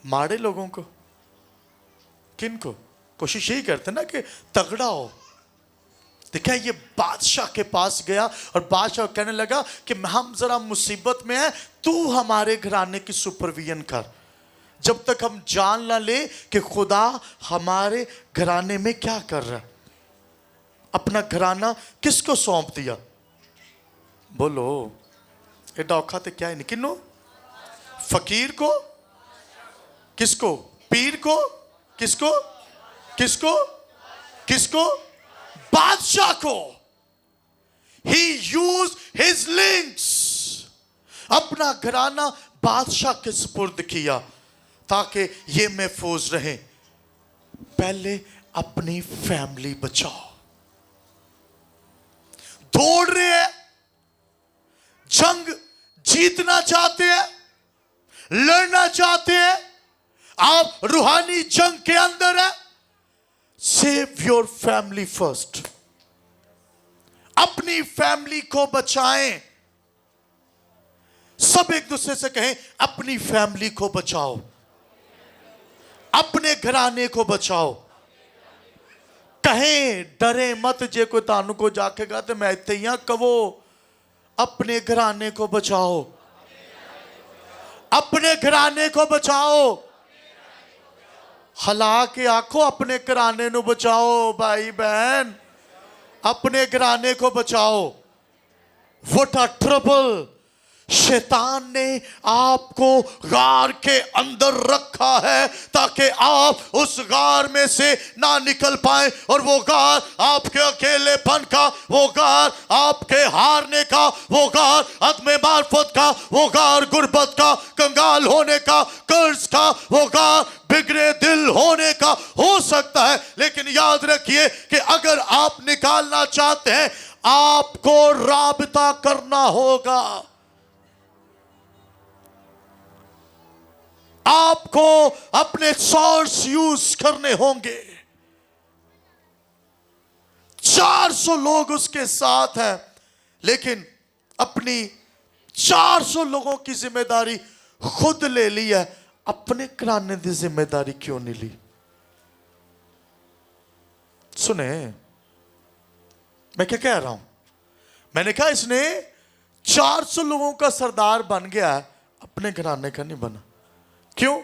ماڑے لوگوں کو؟ کن کو؟ کوشش یہی کرتے ہیں نا کہ تگڑا ہو. دیکھا یہ بادشاہ کے پاس گیا اور بادشاہ کہنے لگا کہ ہم ذرا مصیبت میں ہیں, تو ہمارے گھرانے کی سپرویژن کر جب تک ہم جان نہ لے کہ خدا ہمارے گھرانے میں کیا کر رہا ہے. اپنا گھرانہ کس کو سونپ دیا؟ بولو ایڈا اوکھا تے کیا ہے نہیں, کنو؟ فقیر کو؟ کس کو؟ پیر کو؟ کس کو؟ کس کو؟ کس کو؟ بادشاہ کو. He used his links. اپنا گھرانہ بادشاہ کے سپرد کیا تاکہ یہ محفوظ رہے. پہلے اپنی فیملی بچاؤ. دوڑ رہے ہیں, جنگ جیتنا چاہتے ہیں, لڑنا چاہتے ہیں, آپ روحانی جنگ کے اندر ہیں, سیو یور فیملی فرسٹ. اپنی فیملی کو بچائیں. سب ایک دوسرے سے کہیں اپنی فیملی کو بچاؤ, اپنے گھرانے کو بچاؤ. کہیں ڈرے مت جے کوئی تانوں کو جا کے گا تو میں اتنے ہی کہو اپنے گھرانے کو بچاؤ, اپنے گھرانے کو بچاؤ. ہلا کے آنکھوں اپنے گھرانے نو بچاؤ بھائی بہن, اپنے گھرانے کو بچاؤ. What a trouble. شیطان نے آپ کو غار کے اندر رکھا ہے تاکہ آپ اس غار میں سے نہ نکل پائیں, اور وہ غار آپ کے اکیلے پن کا, وہ غار آپ کے ہارنے کا, وہ غار عدم معرفت کا, وہ غار غربت کا, کنگال ہونے کا, قرض کا, وہ غار بگڑے دل ہونے کا ہو سکتا ہے. لیکن یاد رکھیے کہ اگر آپ نکالنا چاہتے ہیں, آپ کو رابطہ کرنا ہوگا. آپ کو اپنے سورس یوز کرنے ہوں گے. 400 لوگ اس کے ساتھ ہیں, لیکن اپنی 400 لوگوں کی ذمہ داری خود لے لی ہے, اپنے گھرانے دی ذمہ داری کیوں نہیں لی؟ سنیں میں کیا کہہ رہا ہوں. میں نے کہا اس نے 400 لوگوں کا سردار بن گیا ہے, اپنے گھرانے کا نہیں بنا. کیوں؟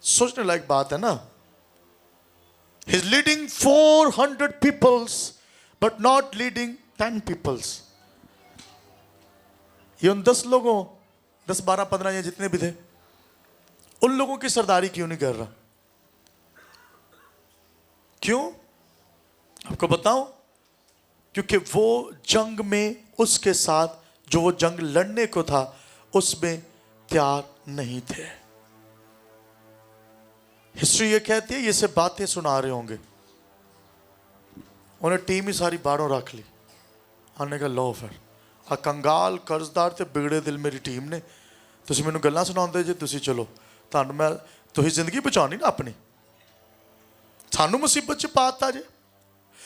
سوچنے لائق بات ہے نا. He's leading 400 peoples but not leading 10 peoples. یہ ان 10 لوگوں 10 12 15 یا جتنے بھی تھے, ان لوگوں کی سرداری کیوں نہیں کر رہا؟ کیوں؟ آپ کو بتاؤں, کیونکہ وہ جنگ میں اس کے ساتھ جو وہ جنگ لڑنے کو تھا اس میں تیار نہیں تھے. ہسٹری یہ کہتی ہے یہ سے باتیں سنا رہے ہوں گے, انہیں ٹیم ہی ساری باہروں رکھ لی. آنے کا لو پھر کنگال قرضدار تے بگڑے دل میری ٹیم نے, تسی مینوں گلاں سناؤندے جے تسی چلو تانوں میں تسی زندگی بچانی نا اپنی, سانوں مصیبت چ پاتا جے,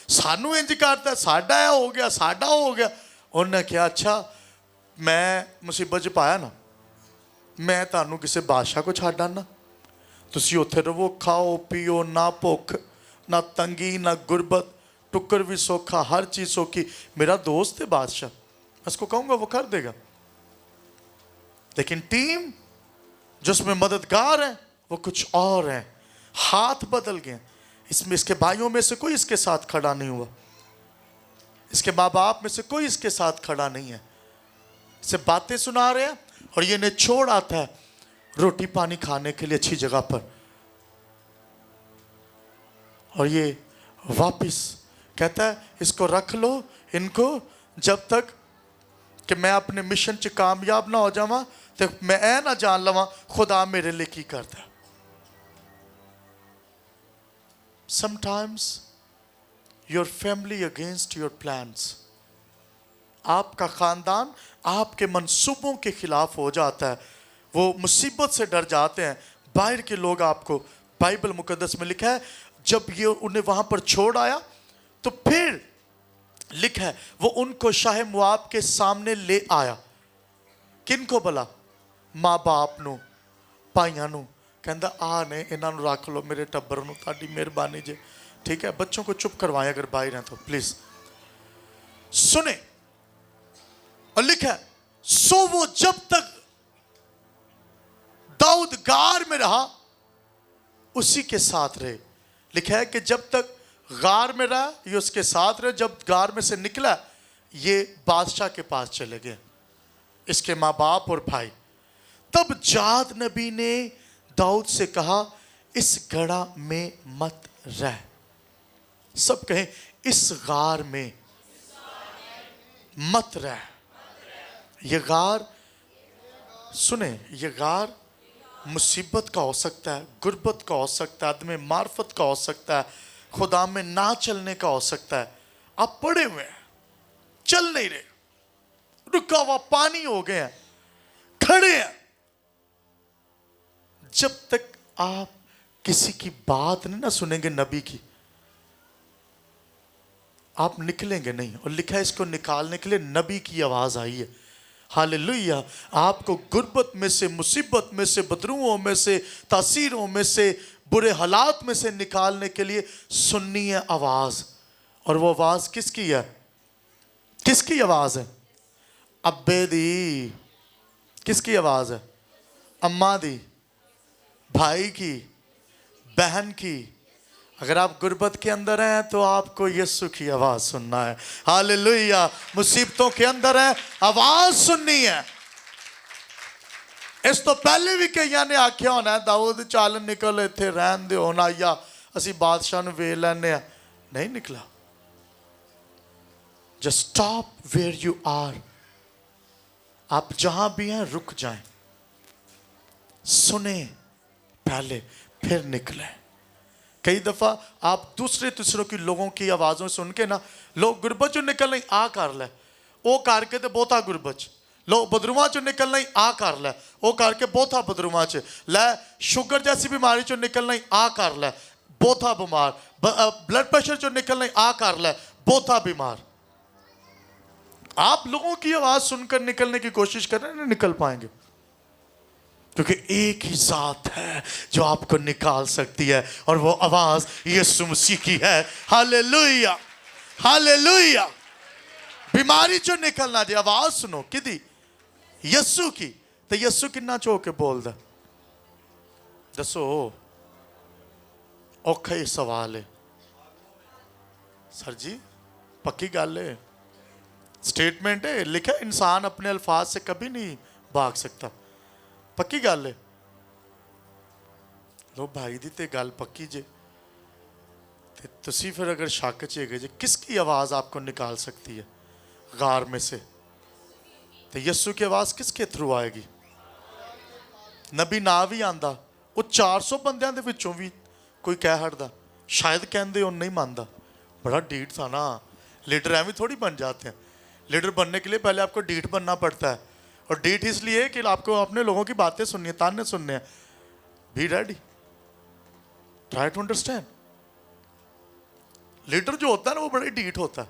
سانوں انج کرتا ہے ساڈا ہے ہو گیا ساڈا ہو گیا. انہوں نے کہا اچھا میں مصیبت چ پایا نا, میں تانوں کسے بادشاہ کو چھاڑ ڈانا, تسی اوتھے رہو کھاؤ پیو, نہ بھوک نہ تنگی نہ غربت, ٹکر بھی سوکھا, ہر چیز سوکھی. میرا دوست ہے بادشاہ, میں اس کو کہوں گا وہ کر دے گا. لیکن ٹیم جس میں مددگار ہیں وہ کچھ اور ہیں. ہاتھ بدل گئے. اس کے بھائیوں میں سے کوئی اس کے ساتھ کھڑا نہیں ہوا, اس کے ماں باپ میں سے کوئی اس کے ساتھ کھڑا نہیں ہے. اسے باتیں سنا رہے ہیں اور یہ انہیں چھوڑ آتا ہے روٹی پانی کھانے کے لیے اچھی جگہ پر, اور یہ واپس کہتا ہے اس کو رکھ لو ان کو جب تک کہ میں اپنے مشن چ کامیاب نہ ہو جاواں تو میں اے نہ جان لواں خدا میرے لیے کی کرتا ہے. Sometimes your family against your plans. آپ کا خاندان آپ کے منصوبوں کے خلاف ہو جاتا ہے, وہ مصیبت سے ڈر جاتے ہیں. باہر کے لوگ, آپ کو بائبل مقدس میں لکھا ہے جب یہ انہیں وہاں پر چھوڑ آیا تو پھر لکھا ہے وہ ان کو شاہ مواب کے سامنے لے آیا. کن کو بلا؟ ماں باپ نو, پائیاں نو. کہندا آ نے انہاں نو رکھ لو میرے ٹبر نو, تہاڈی مہربانی جے. ٹھیک ہے, بچوں کو چپ کروائیں اگر باہر ہیں تو پلیز سنیں. اور لکھا ہے سو وہ جب تک داؤد غار میں رہا اسی کے ساتھ رہے. لکھا ہے کہ جب تک غار میں رہا یہ اس کے ساتھ رہے, جب غار میں سے نکلا یہ بادشاہ کے پاس چلے گئے, اس کے ماں باپ اور بھائی. تب جاد نبی نے داؤد سے کہا اس گڑھا میں مت رہ. سب کہیں اس غار میں مت رہ. یہ غار سنیں, یہ غار مصیبت کا ہو سکتا ہے, غربت کا ہو سکتا ہے, عدم معرفت کا ہو سکتا ہے, خدا میں نہ چلنے کا ہو سکتا ہے. آپ پڑے ہوئے ہیں, چل نہیں رہے, رکا ہوا پانی ہو گئے ہیں, کھڑے ہیں. جب تک آپ کسی کی بات نہیں نہ سنیں گے نبی کی, آپ نکلیں گے نہیں. اور لکھا ہے اس کو نکالنے کے لیے نبی کی آواز آئی ہے. ہاللیلویہ. آپ کو غربت میں سے, مصیبت میں سے, بدروؤں میں سے, تاثیروں میں سے, برے حالات میں سے نکالنے کے لیے سننی ہے آواز. اور وہ آواز کس کی ہے؟ کس کی آواز ہے؟ ابے دی. کس کی آواز ہے؟ اماں دی, بھائی کی, بہن کی. اگر آپ غربت کے اندر ہیں تو آپ کو یسوع کی آواز سننا ہے. ہاللیلویہ. مصیبتوں کے اندر ہیں, آواز سننی ہے. اس تو پہلے بھی کئیاں نے آکھیا ہونا ہے داؤد چال نکل ایتھے رہن دے ہونا یا اسی بادشاہ نو ویل لینے ہیں. نہیں نکلا. Just stop where you are. آپ جہاں بھی ہیں رک جائیں, سنیں پہلے پھر نکلیں. کئی دفعہ آپ دوسروں کی لوگوں کی آوازوں سن کے نا, لوگ غربت جو نکل نہیں آ کر لے او کر کے تے بہتا غربت, لوگ بدرواں چو نکل نہیں آ کر لے او کر کے بہتا بدرواں چ لے, شوگر جیسی بیماری چو نکل نہیں آ کر لے بہتا بیمار, بلڈ پریشر چو نکل نہیں آ کر لے بہتا بیمار. آپ لوگوں کی آواز سن کر نکلنے کی کوشش کر رہے ہیں, نہیں نکل پائیں گے, کیونکہ ایک ہی ذات ہے جو آپ کو نکال سکتی ہے اور وہ آواز یسوع مسیح کی ہے. ہاللیلویہ. ہاللیلویہ. بیماری جو نکلنا جی آواز سنو کدی یسوع کی. تو یسوع کنا چو کے بول دا دسو. اوکھا ہی سوال ہے سر جی, پکی گل ہے, سٹیٹمنٹ ہے, لکھا انسان اپنے الفاظ سے کبھی نہیں بھاگ سکتا. پکی گل ہے. لو بھائی دی تے گل پکی جے, تسی پھر اگر شک چے گے جے کس کی آواز آپ کو نکال سکتی ہے غار میں سے؟ تو یسوع کی آواز کس کے تھرو آئے گی؟ نبی نہ بھی آندا وہ 400 بندیاں دے وچوں بھی کوئی کہہ ہٹدا, شاید کہندے ان نہیں ماندا. بڑا ڈیٹ تھا نا. لیڈر ایویں تھوڑی بن جاتے ہیں. لیڈر بننے کے لیے پہلے آپ کو ڈیٹ بننا پڑتا ہے, اور ڈیٹ اس لیے کہ آپ کو اپنے لوگوں کی باتیں سننی ہیں, تانے سننے ہیں. Be ready, try to understand. Leader جو ہوتا ہے نا وہ بڑا ڈیٹ ہوتا ہے,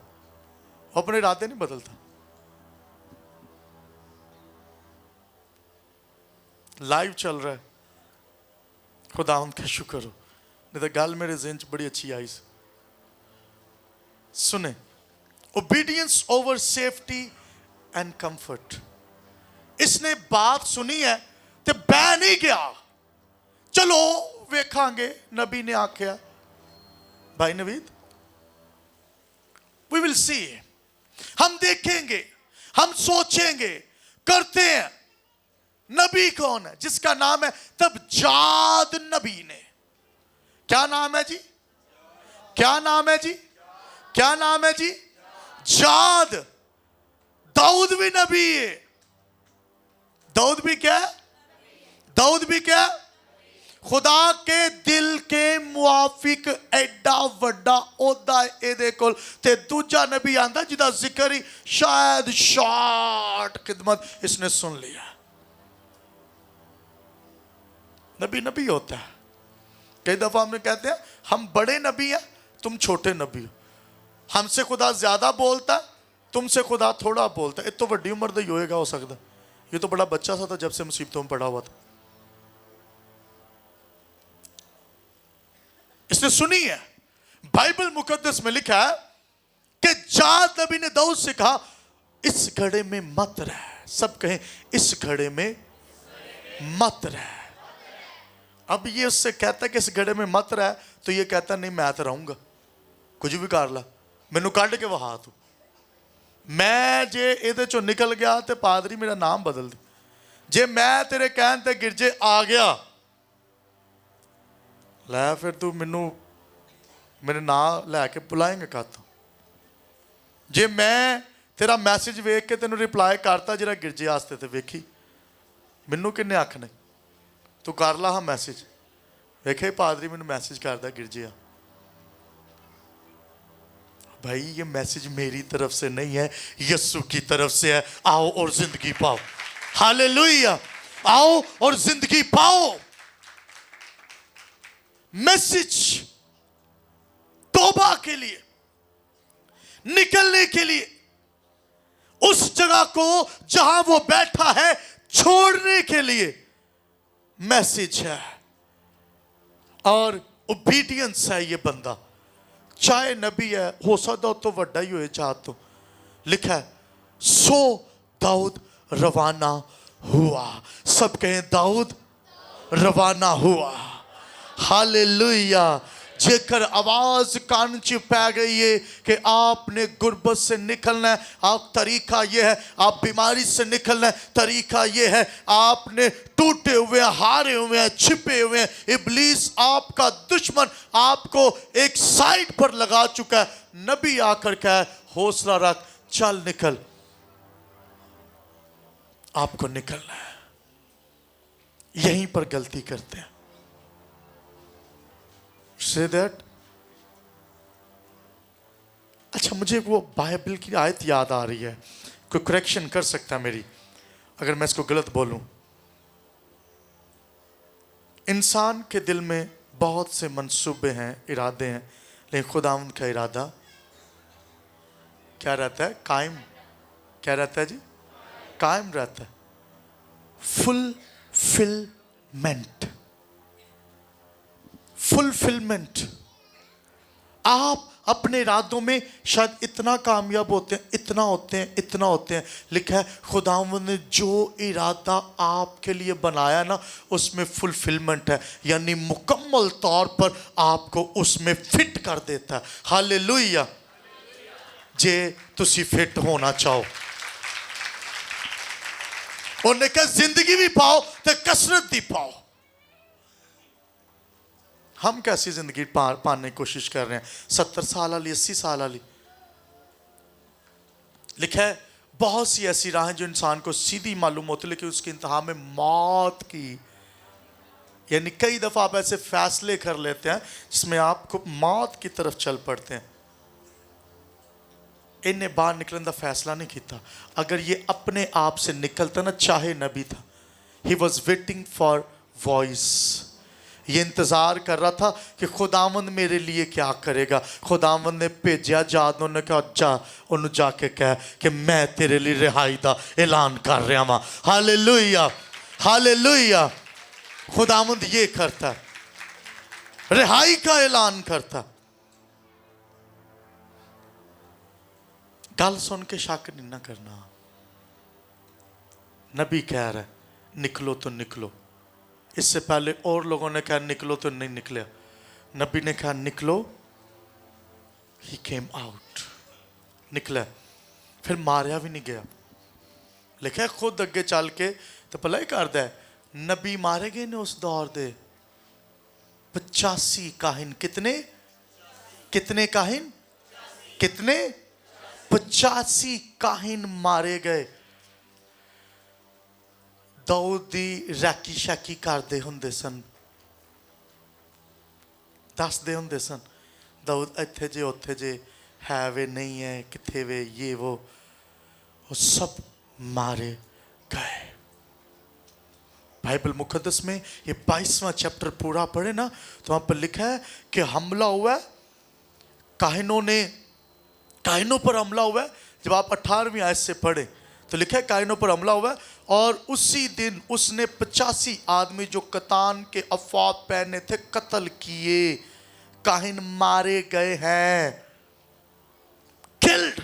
وہ اپنے ارادے نہیں بدلتا. لائیو چل رہا ہے, خدا ان کا شکر ہو. نہیں تو گل میرے ذہن چ بڑی اچھی آئی. سنیں, obedience over safety and comfort. اس نے بات سنی ہے تو بہ نہیں گیا, چلو ਵੇਖਾਂਗੇ ਨਬੀ ਨੇ ਆਖਿਆ भाई नवीद we will see, हम देखेंगे, हम सोचेंगे, करते हैं। नबी कौन है? जिसका नाम है तब जाद नबी ने, क्या नाम है जी? क्या नाम है जी? क्या नाम है जी? जाद। दाऊद भी नबी है। दाऊद भी क्या? दाऊद भी क्या? खुदा के दिल के मुआफिक एडा वड्डा ओहदा ਇਹਦੇ ਕੋਲ ਤੇ दूजा नबी आंदा जिदा जिक्र ही शायद शॉर्ट खिदमत इसने सुन लिया। नबी नबी होता है। कई दफा हम कहते हैं हम बड़े नबी हैं, तुम छोटे नबी हो। हमसे खुदा ज्यादा बोलता है, तुमसे खुदा थोड़ा बोलता है। ये तो बड़ी उम्र का ही होएगा हो सकता। ये तो बड़ा बच्चा सा था जब से मुसीबतों में पड़ा हुआ था। इसने सुनी है। बाइबल मुकद्दस में लिखा है कि जाद नबी ने दाऊद से कहा इस घड़े में मत रह। सब कहें इस घड़े में मत रह। अब ये उससे कहता है कि इस घड़े में मत रह, तो ये कहता नहीं मैं तो रहूंगा, कुछ भी कर ला, मैनू कढ़ के वहा तू। मैं जे ਇਹਦੇ ਚੋਂ निकल गया तो पादरी मेरा नाम बदल दे। जे मैं तेरे कहन ते गिरजे आ गया, लै फिर तू मैनू मेरे नाम लैके बुलाएंगे कातों। जे मैं तेरा मैसेज वेख के तेनू रिप्लाई करता जरा गिरजे वास्ते, तो वेखी मैनू किन्ने आखने तू कर ला हाँ मैसेज। वेखे पादरी मैनू मैसेज करता गिरजे आ। भाई ये मैसेज मेरी तरफ से नहीं है, यस्सु की तरफ से है। आओ और जिंदगी पाओ। हालेलुया। आओ और जिंदगी पाओ। मैसेज तौबा के लिए, निकलने के लिए, उस जगह को जहां वो बैठा है छोड़ने के लिए मैसेज है। और ओबीडियंस है ये बंदा। चाहे नबी है, हो सकता तो वड्डा ही होए चाह तो। लिखा है सो दाऊद रवाना हुआ। सब कहें दाऊद रवाना हुआ। हालेलुया। जेकर आवाज कान च पै गई है कि आपने गुर्बत से निकलना है, आप तरीका ये है। आप बीमारी से निकलना है, तरीका ये है। आपने टूटे हुए, हारे हुए हैं, छिपे हुए हैं, इब्लीस आपका दुश्मन आपको एक साइड पर लगा चुका है। नबी आकर कहा हौसला रख, चल निकल, आपको निकलना है। यहीं पर गलती करते हैं। Say that। अच्छा मुझे वो बाइबल की आयत याद आ रही है, कोई करेक्शन कर सकता है मेरी अगर मैं इसको गलत बोलूं। इंसान के दिल में बहुत से मंसूबे हैं, इरादे हैं, लेकिन खुदावंद का इरादा क्या रहता है? कायम। क्या रहता है जी? कायम रहता है। फुलफिलमेंट। फुलफिलमेंट। आप अपने इरादों में शायद इतना कामयाब होते हैं, इतना होते हैं, इतना होते हैं। लिखा है खुदावंद ने जो इरादा आपके लिए बनाया ना, उसमें फुलफिलमेंट है, यानी मुकम्मल तौर पर आपको उसमें फिट कर देता है। हालेलुया। जे तुसी फिट होना चाहो, उन्हें कहा जिंदगी भी पाओ तो कसरत भी पाओ। हम कैसी जिंदगी पाने की कोशिश कर रहे हैं? 70 साल वाली, 80 साल वाली। लिखा है बहुत सी ऐसी राहें जो इंसान को सीधी मालूम होती, लेकिन उसकी इंतहा में मौत की। यानी कई दफा आप ऐसे फैसले कर लेते हैं जिसमें आपको मौत की तरफ चल पड़ते हैं। इन्हें बाहर निकलने का फैसला नहीं किया। अगर ये अपने आप से निकलता ना, चाहे नबी था, he was waiting for voice. ये इंतजार कर रहा था कि खुदावंद मेरे लिए क्या करेगा। खुदावंद ने भेजा जाद, उन्होंने कहा जा, उन्होंने जाके कहा कि मैं तेरे लिए रिहाई दा ऐलान कर रहा हूं। हालेलुया। हालेलुया। खुदावंद ये करता, रिहाई का ऐलान करता। गल सुन के शक नहीं ना करना। नबी कह रहा है निकलो तो निकलो, اس سے پہلے اور لوگوں نے کہا نکلو تو نہیں نکلیا. نبی نے کہا نکلو. He came out. نکلا. پھر ماریا بھی نہیں گیا. لکھا ہے خود اگے چل کے تو پلا ہی کر دے. نبی مارے گئے نے اس دور دے 85 کاہن. کتنے کاہن؟ کتنے؟ 85 کاہن مارے گئے. داؤد دی ریکی شیکی کردے ہوندے سن. دس دے ہوندے سن داؤد ایتھے جے اوتھے جے ہے وے نہیں ہے کتھے وے یہ وہ سب مارے گئے. بائبل مقدس میں یہ 22واں چیپٹر پورا پڑھے نا تو وہاں پر لکھا ہے کہ حملہ ہوا ہے کاہنوں پر حملہ ہوا ہے. جب آپ 18ویں آیت سے پڑھیں تو لکھا ہے کاہنوں پر حملہ ہوا ہے اور اسی دن اس نے 85 آدمی جو کتان کے افعاد پہنے تھے قتل کیے. کاہن مارے گئے ہیں. کلڈ.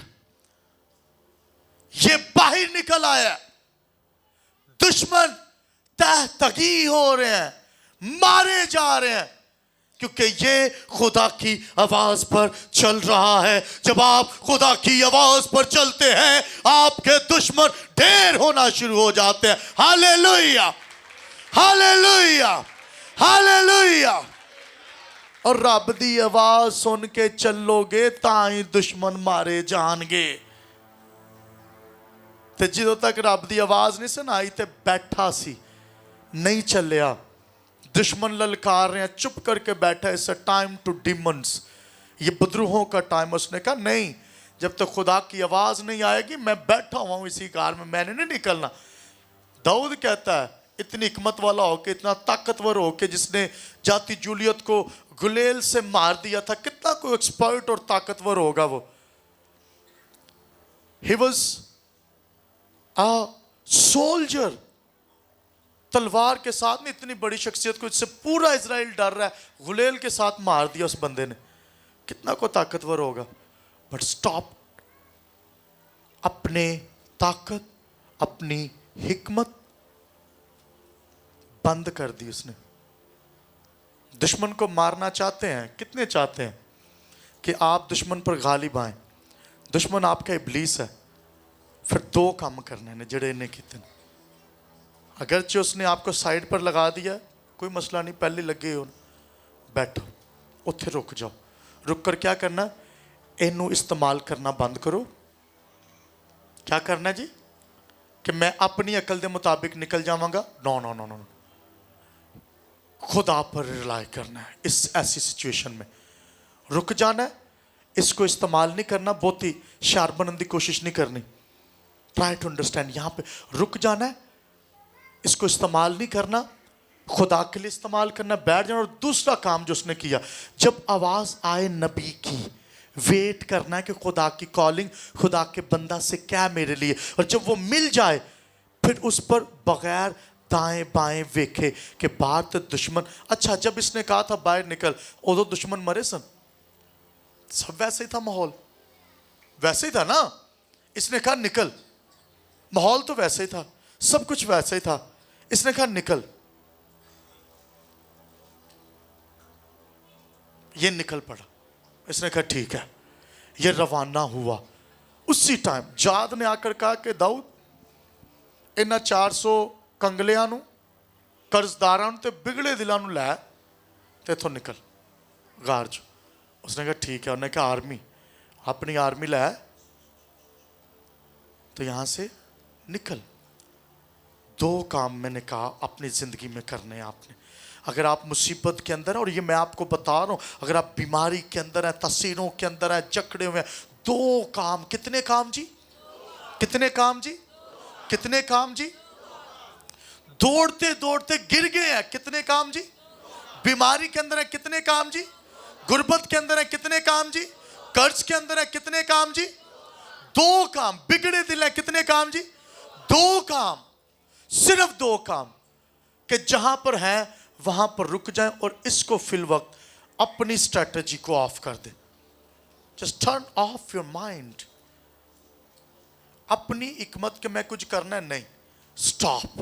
یہ باہر نکل آیا. دشمن تہتگی ہو رہے ہیں, مارے جا رہے ہیں کیونکہ یہ خدا کی آواز پر چل رہا ہے. جب آپ خدا کی آواز پر چلتے ہیں آپ کے دشمن ڈھیر ہونا شروع ہو جاتے ہیں. ہاللیلویہ ہاللیلویہ ہاللیلویہ. اور رب دی آواز سن کے چلو گے تائیں دشمن مارے جان گے. تے جدوں تک رب دی آواز نہیں سن آئی تے بیٹھا سی نہیں چلیا. دشمن للکار رہے ہیں چپ کر کے بیٹھا. اس ٹائم ٹو ڈیمنز. یہ بدروہوں کا ٹائم. اس نے کہا نہیں جب تک خدا کی آواز نہیں آئے گی میں بیٹھا ہوا ہوں اسی کار میں نے نہیں نکلنا. داؤد کہتا ہے اتنی حکمت والا ہو کے اتنا طاقتور ہو کے جس نے جاتی جولیت کو گلیل سے مار دیا تھا کتنا کوئی ایکسپرٹ اور طاقتور ہوگا وہ. He was a soldier. تلوار کے ساتھ میں اتنی بڑی شخصیت کو جس سے پورا اسرائیل ڈر رہا ہے غلیل کے ساتھ مار دیا اس بندے نے. کتنا کو طاقتور ہوگا. But stop. اپنے طاقت اپنی حکمت بند کر دی اس نے. دشمن کو مارنا چاہتے ہیں کتنے چاہتے ہیں کہ آپ دشمن پر غالب آئیں. دشمن آپ کا ابلیس ہے. پھر دو کام کرنے نے جڑے انہیں کیتے ہیں. اگرچہ اس نے آپ کو سائیڈ پر لگا دیا کوئی مسئلہ نہیں پہلے لگے ہو بیٹھو اتھے رک جاؤ. رک کر کیا کرنا اینو استعمال کرنا بند کرو. کیا کرنا جی کہ میں اپنی عقل دے مطابق نکل جاواں گا. نو نو نو نو خدا پر ریلائی کرنا ہے. اس ایسی سچویشن میں رک جانا ہے. اس کو استعمال نہیں کرنا. بہت ہی شارپ بننے کی کوشش نہیں کرنی. Try to understand. یہاں پہ رک جانا ہے. اس کو استعمال نہیں کرنا. خدا کے لیے استعمال کرنا. بیٹھ جانا. اور دوسرا کام جو اس نے کیا جب آواز آئے نبی کی ویٹ کرنا ہے کہ خدا کی کالنگ خدا کے بندہ سے کیا میرے لیے. اور جب وہ مل جائے پھر اس پر بغیر دائیں بائیں ویکھے کہ باہر تو دشمن. اچھا جب اس نے کہا تھا باہر نکل ادو دشمن مرے سن. سب ویسے ہی تھا. ماحول ویسے ہی تھا نا. اس نے کہا نکل. ماحول تو ویسے ہی تھا. سب کچھ ویسے ہی تھا. اس نے کہا نکل. یہ نکل پڑا. اس نے کہا ٹھیک ہے. یہ روانہ ہوا. اسی ٹائم جاد نے آ کر کہا کہ داؤد انہاں 400 کنگلیاں نو قرضداراں تے بگڑے دلاں نو لے تے اتھوں نکل غار جو. اس نے کہا ٹھیک ہے. انہوں نے کہا آرمی اپنی آرمی لے تو یہاں سے نکل. دو کام میں نے کہا اپنی زندگی میں کرنے ہیں آپ نے. اگر آپ مصیبت کے اندر ہیں اور یہ میں آپ کو بتا رہا ہوں اگر آپ بیماری کے اندر ہیں تاثیروں کے اندر ہیں جکڑے ہوئے ہیں دو کام. کتنے کام جی کتنے کام جی کتنے کام جی. دوڑتے دوڑتے گر گئے ہیں. کتنے کام جی. بیماری کے اندر ہیں کتنے کام جی. غربت کے اندر ہیں کتنے کام جی. قرض کے اندر ہیں کتنے کام جی. دو کام. بگڑے دل ہیں کتنے کام جی. دو کام. صرف دو کام کہ جہاں پر ہیں وہاں پر رک جائیں اور اس کو فی الوقت اپنی اسٹریٹجی کو آف کر دیں. Just turn off your mind. اپنی حکمت کہ میں کچھ کرنا ہے نہیں. اسٹاپ.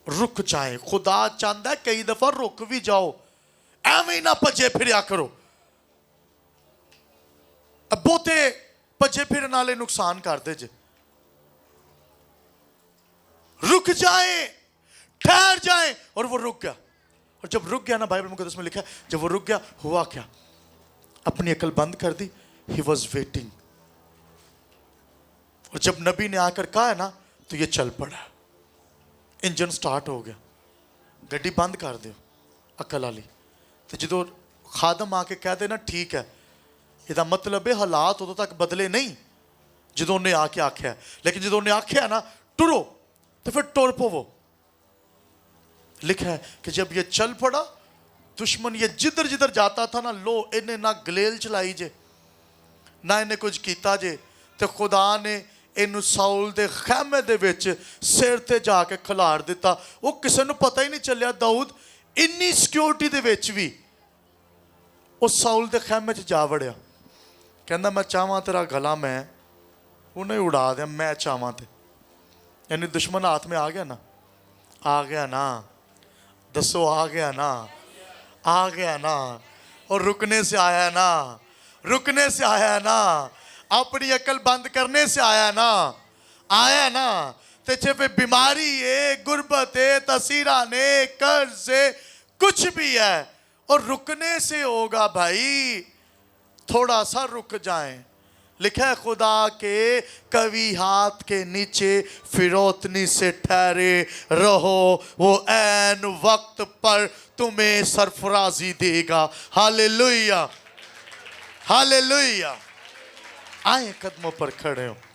रुक जाए। खुदा चाहता है कई दफा रुक भी जाओ, ਐਵੇਂ ਹੀ ਨਾ ਭੱਜੇ ਫਿਰਿਆ ਕਰੋ। ਬਹੁਤੇ ਭੱਜੇ ਫਿਰਨ ਵਾਲੇ ਨੁਕਸਾਨ ਕਰਦੇ ਜੇ। रुक जाए, ठहर जाए। और वो रुक गया। और जब रुक गया ना, बाइबल मुकद्दस में लिखा है जब वो रुक गया हुआ क्या, अपनी अकल बंद कर दी। He was waiting. और जब नबी ने आकर कहा है ना तो ये चल पड़ा। इंजन स्टार्ट हो गया। गड्डी बंद कर दो अकल वाली। तो जो खादम आके कह दे ना ठीक है, ਇਹਦਾ मतलब है हालात उदों तक बदले नहीं जो उन्हें आके आख्या। लेकिन जो उन्हें आख्या ना टुरो तो फिर टुर पवो। लिखा है कि जब ये चल पड़ा, दुश्मन ये जिधर जिधर जाता था ना, लो इन्हें ना गलेल चलाई जे ना इन्हें कुछ किया जे, तो खुदा ने इनू साउल दे खैमे दे विच सिर ते जाके खिलार दिता। वो किसी नूं पता ही नहीं चलिया। दाऊद इन्नी सिक्योरिटी दे विच भी उस साउल दे खैमे च जा वड़िया। कहंदा मैं चाहवां तेरा गला मैं उन्हें उड़ा दिया, मैं चाहवां ते। यानी दुश्मन हाथ में आ गया ना, आ गया ना, दसो आ गया ना, आ गया ना। और रुकने से आया ना, रुकने से आया ना, अपनी अकल बंद करने से आया ना, आया ना। ते चाहे बीमारी है, गुर्बत है, तसीरा ने, कर्ज से, कुछ भी है, और रुकने से होगा भाई। थोड़ा सा रुक जाएं। लिखा है खुदा के कवि हाथ के नीचे फिरौतनी से ठहरे रहो, वो ऐन वक्त पर तुम्हें सरफराजी देगा। Hallelujah, hallelujah. आए कदमों पर खड़े हो।